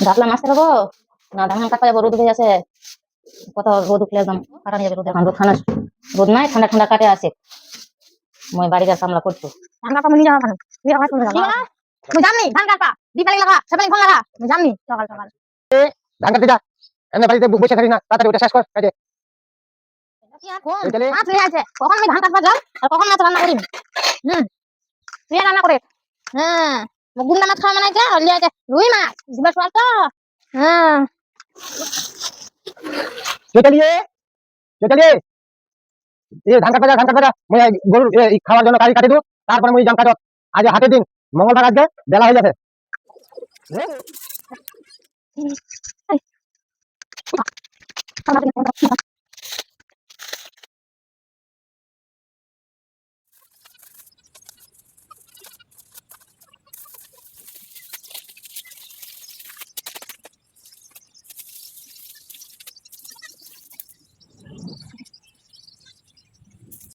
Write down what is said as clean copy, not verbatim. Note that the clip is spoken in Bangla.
ভাবলাম আসতে পারবো না, ধান কাটতে যাবো, রোদ উঠে আছে। কত রোদ উঠলে একদম কাটা নিয়ে যাবে। রোদ এখন রোদ ঠান্ডা, রোদ নাই, ঠান্ডা ঠান্ডা কাটে আছে। মই বাড়ি যার কামলা করছো ধান কাটা নিয়ে যাওয়া তুই আমার চলে যাবো। তুই জাননি ধান কাটবা দীপালি লাগা সেপালি ফোন লাগা, তুই জাননি সকাল সকাল ধান কাটতে যা। এমনি বাড়িতে বসে থাকি না, তাড়াতাড়ি ওটা শেষ কর কাজে। মাছ নিয়ে আছে, কখন আমি ধান কাটবা যাও আর কখন মাছ রান্না করিম। তুই রান্না করে। হ্যাঁ গুন্ডা মাছ খাওয়া মানে লিয়ে আছে রুই মাছ দিবা সোয়াল তো। হ্যাঁ চলিয়ে চলিয়ে এই ধান কাটবা যা, ধান কাটবা যা। মই গরু খাওয়ার জন্য কাটি কাটি দেবো, তারপরে মই জাম কাটত। আজ হাটের দিন, মঙ্গলবার, আজকে বেলা হয়ে যাচ্ছে।